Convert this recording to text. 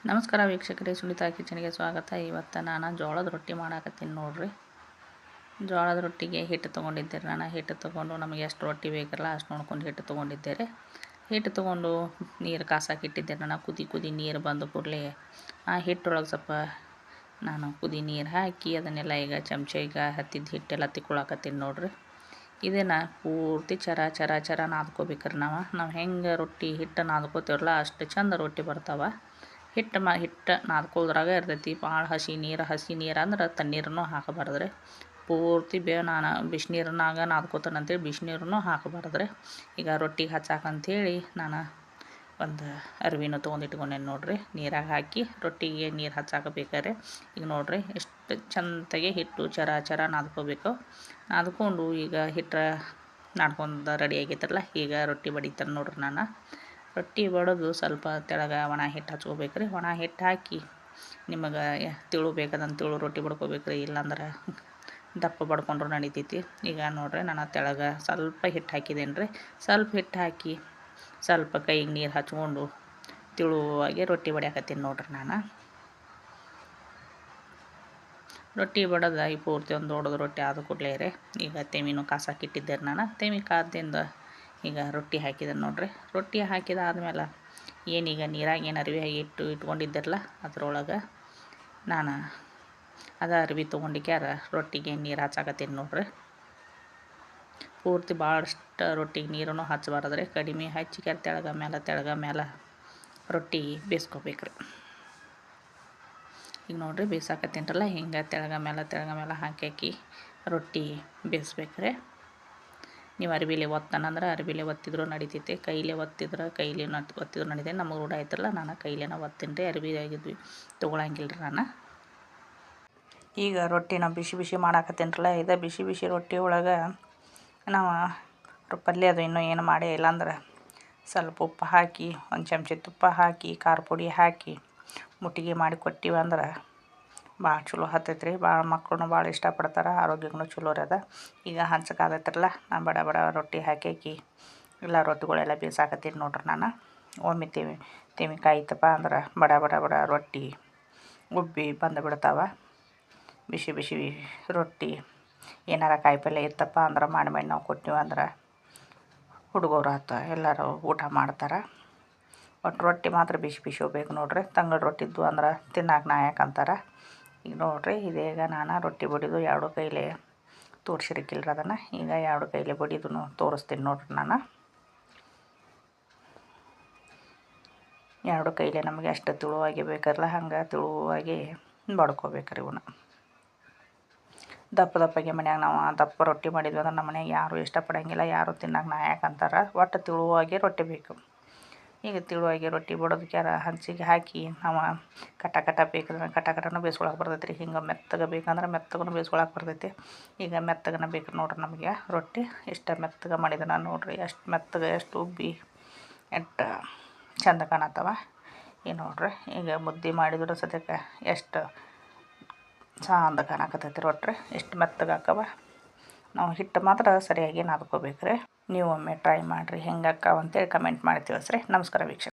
ನಮಸ್ಕಾರ ವೀಕ್ಷಕರೇ, ಸುನಿತಾ ಕಿಚನ್ಗೆ ಸ್ವಾಗತ. ಇವತ್ತು ನಾನು ಜೋಳದ ರೊಟ್ಟಿ ಮಾಡಾಕತ್ತೀನಿ ನೋಡ್ರಿ. ಜೋಳದ ರೊಟ್ಟಿಗೆ ಹಿಟ್ಟು ತೊಗೊಂಡಿದ್ದೆ. ನಾನು ಹಿಟ್ಟು ತೊಗೊಂಡು ನಮಗೆ ಎಷ್ಟು ರೊಟ್ಟಿ ಬೇಕಲ್ಲ ಅಷ್ಟು ನೋಡ್ಕೊಂಡು ಹಿಟ್ಟು ತೊಗೊಂಡಿದ್ದೆ. ಹಿಟ್ಟು ತೊಗೊಂಡು ನೀರು ಕಾಸಾಕಿ ಇಟ್ಟಿದ್ದೆ. ನಾನು ಕುದಿ ನೀರು ಬಂದ ಕೂಡಲೇ ಆ ಹಿಟ್ಟೊಳಗೆ ಸ್ವಲ್ಪ ನಾನು ನೀರು ಹಾಕಿ ಅದನ್ನೆಲ್ಲ ಈಗ ಚಮಚೆಗೆ ಹತ್ತಿದ ಹಿಟ್ಟೆಲ್ಲ ತಿಕ್ಕೊಳಕತ್ತೀನಿ ನೋಡ್ರಿ. ಇದನ್ನು ಪೂರ್ತಿ ಚರ ನಾದ್ಕೋಬೇಕ್ರಿ. ನಾವು ಹೆಂಗೆ ರೊಟ್ಟಿ ಹಿಟ್ಟು ನಾದ್ಕೋತೀವಲ್ಲ ಅಷ್ಟು ಚಂದ ರೊಟ್ಟಿ ಬರ್ತಾವೆ. ಹಿಟ್ಟು ನಾದ್ಕೊಳ್ಳೋದ್ರಾಗ ಇರ್ತೈತಿ. ಭಾಳ ಹಸಿ ನೀರು ಅಂದ್ರೆ ತಣ್ಣೀರನ್ನು ಹಾಕಬಾರ್ದ್ರಿ. ಪೂರ್ತಿ ನಾನು ಬಿಸಿನೀರನ್ನಾಗ ನಾದ್ಕೋತಾನಂತೇಳಿ ಬಿಸಿನೀರನ್ನು ಹಾಕಬಾರ್ದ್ರಿ. ಈಗ ರೊಟ್ಟಿಗೆ ಹಚ್ಚಾಕಂಥೇಳಿ ನಾನು ಒಂದು ಅರಿವಿನ ತೊಗೊಂಡಿಟ್ಕೊಂಡೇನು ನೋಡ್ರಿ. ನೀರಾಗ ಹಾಕಿ ರೊಟ್ಟಿಗೆ ನೀರು ಹಚ್ಚಾಕಬೇಕಾರೆ ಈಗ ನೋಡ್ರಿ ಎಷ್ಟು ಚಂದಾಗಿ ಹಿಟ್ಟು ಚರ ನಾದ್ಕೋಬೇಕು. ನಾದ್ಕೊಂಡು ಈಗ ಹಿಟ್ಟು ನಾದ್ಕೊಂಡು ರೆಡಿ ಆಗೈತಲ್ಲ, ಈಗ ರೊಟ್ಟಿ ಬಡಿತಾರೆ ನೋಡ್ರಿ. ನಾನು ರೊಟ್ಟಿ ಬಡಿದು ಸ್ವಲ್ಪ ತೆಳಗೆ ಒಣ ಹಿಟ್ಟು ಹಚ್ಕೋಬೇಕ್ರಿ. ಒಣ ಹಿಟ್ಟು ಹಾಕಿ ನಿಮಗೆ ತಿಳು ಬೇಕಾದಂತ ತಿಳು ರೊಟ್ಟಿ ಬಡ್ಕೋಬೇಕ್ರಿ. ಇಲ್ಲಾಂದ್ರೆ ದಪ್ಪ ಬಡ್ಕೊಂಡ್ರು ನಡಿತೈತಿ. ಈಗ ನೋಡ್ರಿ ನಾನು ತೆಳಗೆ ಸ್ವಲ್ಪ ಹಿಟ್ಟು ಹಾಕಿದ್ದೇನೆ ರೀ. ಸ್ವಲ್ಪ ಹಿಟ್ಟು ಹಾಕಿ ಸ್ವಲ್ಪ ಕೈಗೆ ನೀರು ಹಚ್ಕೊಂಡು ತಿಳುವಾಗಿ ರೊಟ್ಟಿ ಬಡಿಯಾಕತ್ತೀನಿ ನೋಡ್ರಿ. ನಾನು ರೊಟ್ಟಿ ಬಡದ ಈ ಪೂರ್ತಿ ಒಂದು ದೊಡ್ಡದು ರೊಟ್ಟಿ ಆದ ಕೂಡಲೇ ರೀ ಈಗ ತೆಮಿನೂ ಕಾಸಾಕಿಟ್ಟಿದ್ದೆ. ನಾನು ತೆಮಿ ಕಾದಿಂದ ಈಗ ರೊಟ್ಟಿ ಹಾಕಿದೆ ನೋಡ್ರಿ. ರೊಟ್ಟಿ ಹಾಕಿದಾದ್ಮೇಲೆ ಏನೀಗ ನೀರಾಗ ಏನು ಅರಿವಿ ಇಟ್ಕೊಂಡಿದ್ದಿರಲ್ಲ ಅದ್ರೊಳಗೆ ನಾನು ಅರಿವಿ ತೊಗೊಂಡಿಕ್ಯಾರ ರೊಟ್ಟಿಗೆ ನೀರು ಹಚ್ಚಾಕತ್ತೀನಿ ನೋಡ್ರಿ. ಪೂರ್ತಿ ಭಾಳಷ್ಟು ರೊಟ್ಟಿಗೆ ನೀರನ್ನು ಹಚ್ಚಬಾರ್ದ್ರಿ. ಕಡಿಮೆ ಹಚ್ಚಿಕ್ಯಾರ ತೆಳಗ ಮೇಲೆ ರೊಟ್ಟಿ ಬೇಯಿಸ್ಕೋಬೇಕ್ರಿ. ಈಗ ನೋಡ್ರಿ ಬೇಯಿಸಾಕತ್ತೀನಲ್ಲ, ಹಿಂಗೆ ತೆಳಗ ಮೇಲೆ ಹಾಕಿ ರೊಟ್ಟಿ ಬೇಯಿಸ್ಬೇಕ್ರಿ. ನೀವು ಅರಿವಿಲೆ ಒತ್ತನಂದ್ರೆ ಅರಿವಿಲೆ ಒತ್ತಿದ್ರು ನಡಿತೈತೆ. ಕೈಲೇ ಒತ್ತಿದ್ರು ನಡಿತೈತೆ. ನಮಗೆ ರೂಢ ಆಯ್ತಲ್ಲ, ನಾನು ಕೈಲೇನ ಒತ್ತೀನಿ ರೀ. ಅರಿವಿಯಾಗಿದ್ವಿ ತೊಗೊಳಂಗಿಲ್ಲ ರೀ ನಾನು. ಈಗ ರೊಟ್ಟಿನ ಬಿಸಿ ಮಾಡಾಕತ್ತೀನಲ್ಲ, ಇದು ಬಿಸಿ ರೊಟ್ಟಿ ಒಳಗೆ ನಾವು ಪಲ್ಯ ಅದು ಇನ್ನೂ ಏನು ಮಾಡೇ ಇಲ್ಲಾಂದ್ರೆ ಸ್ವಲ್ಪ ಉಪ್ಪು ಹಾಕಿ ಒಂದು ಚಮಚ ತುಪ್ಪ ಹಾಕಿ ಖಾರ ಪುಡಿ ಹಾಕಿ ಮುಟ್ಟಿಗೆ ಮಾಡಿ ಕೊಟ್ಟಿವಂದ್ರೆ ಭಾಳ ಚಲೋ ಹತ್ತೈತ್ರಿ. ಭಾಳ ಮಕ್ಕಳು ಭಾಳ ಇಷ್ಟಪಡ್ತಾರೆ. ಆರೋಗ್ಯಕ್ಕೂ ಚಲೋ ರೀ. ಈಗ ಹಂಚಕ್ಕಾಗತ್ತಿರಲ್ಲ, ನಾನು ಬಡ ರೊಟ್ಟಿ ಹಾಕಿ ಎಲ್ಲ ರೊಟ್ಟಿಗಳೆಲ್ಲ ಬೇಯಿಸಾಕತ್ತೀನಿ ನೋಡ್ರಿ. ನಾನು ಒಮ್ಮೆ ತೆಮಿ ಕಾಯ್ತಪ್ಪ ಅಂದ್ರೆ ಬಡ ರೊಟ್ಟಿ ಉಬ್ಬಿ ಬಂದು ಬಿಡ್ತಾವೆ. ಬಿಸಿ ರೊಟ್ಟಿ ಏನಾರ ಕಾಯಿಪಲ್ಯ ಇತ್ತಪ್ಪ ಅಂದ್ರೆ ಮಾಡಿ ನಾವು ಕೊಟ್ಟಿವಂದ್ರೆ ಹುಡುಗರು ಆತ ಎಲ್ಲರೂ ಊಟ ಮಾಡ್ತಾರೆ. ಒಟ್ಟು ರೊಟ್ಟಿ ಮಾತ್ರ ಬಿಸಿ ಹೋಗ್ಬೇಕು ನೋಡ್ರಿ. ತಂಗಳು ರೊಟ್ಟಿದ್ದು ಅಂದ್ರೆ ತಿನ್ನಾಕ ನಾಯಕ ಅಂತಾರೆ. ಈಗ ನೋಡ್ರಿ ಇದೀಗ ನಾನು ರೊಟ್ಟಿ ಬಡಿದು ಎರಡು ಕೈಲೇ ತೋರಿಸಿರಕ್ಕಿಲ್ರಿ ಅದನ್ನು. ಈಗ ಎರಡು ಕೈಲೇ ಬಡಿದು ತೋರಿಸ್ತೀನಿ ನೋಡ್ರಿ. ನಾನು ಎರಡು ಕೈಲೇ ನಮಗೆ ಎಷ್ಟು ತಿಳುವಾಗಿ ಬೇಕಲ್ಲ ಹಂಗೆ ತಿಳುವಾಗಿ ಬಡ್ಕೋಬೇಕ್ರಿ. ಇವನ್ನ ದಪ್ಪಗೆ ಮನ್ಯಾಗ ನಾವು ದಪ್ಪ ರೊಟ್ಟಿ ಮಾಡಿದ್ವಿ ಅಂದ್ರೆ ನಮ್ಮ ಮನ್ಯಾಗ ಯಾರೂ ಇಷ್ಟಪಡೋಂಗಿಲ್ಲ, ಯಾರು ತಿನ್ನಾಕ ನಾಯಕ ಅಂತಾರೆ. ಒಟ್ಟು ತಿಳುವಾಗಿ ರೊಟ್ಟಿ ಬೇಕು. ಈಗ ತಿಳುವಾಗಿ ರೊಟ್ಟಿ ಬಡೋದಕ್ಕಾರ ಹಂಚಿಗೆ ಹಾಕಿ ನಾವು ಕಟ ಬೇಕಂದ್ರೆ ಕಟನೂ ಬೇಯಿಸ್ಕೊಳಕ್ಕೆ ಬರ್ತೈತೆ ರೀ. ಹಿಂಗೆ ಮೆತ್ತಗೆ ಬೇಕಂದ್ರೆ ಮೆತ್ತಗೂ ಬೇಯಿಸ್ಕೊಳಕ್ಕೆ ಬರ್ತೈತಿ. ಈಗ ಮೆತ್ತಗನ ಬೇಕು ನೋಡ್ರಿ ನಮಗೆ ರೊಟ್ಟಿ. ಇಷ್ಟ ಮೆತ್ತಗೆ ಮಾಡಿದ ನಾನು ನೋಡ್ರಿ. ಎಷ್ಟು ಮೆತ್ತಗೆ ಎಷ್ಟು ಉಬ್ಬಿ ಎಷ್ಟು ಚಂದ ಕಾಣತ್ತವ. ಈಗ ನೋಡ್ರಿ ಈಗ ಮುದ್ದೆ ಮಾಡಿದ್ರು ಸದ್ಯಕ್ಕೆ ಎಷ್ಟು ಚಂದ ಕಾಣಕತ್ತೈತಿ ರೊಟ್ಟಿ. ಎಷ್ಟು ಮೆತ್ತಗೆ ಹಾಕವ. ನಾವು ಹಿಟ್ಟು ಮಾತ್ರ ಸರಿಯಾಗಿ ನಾದ್ಕೋಬೇಕ್ರಿ. ನೀವು ಒಮ್ಮೆ ಟ್ರೈ ಮಾಡಿರಿ ಹೆಂಗೆ ಅಕ್ಕಾವ ಅಂತೇಳಿ ಕಮೆಂಟ್ ಮಾಡಿ ತಿಳಿಸ್ರಿ. ನಮಸ್ಕಾರ ವೀಕ್ಷಕ.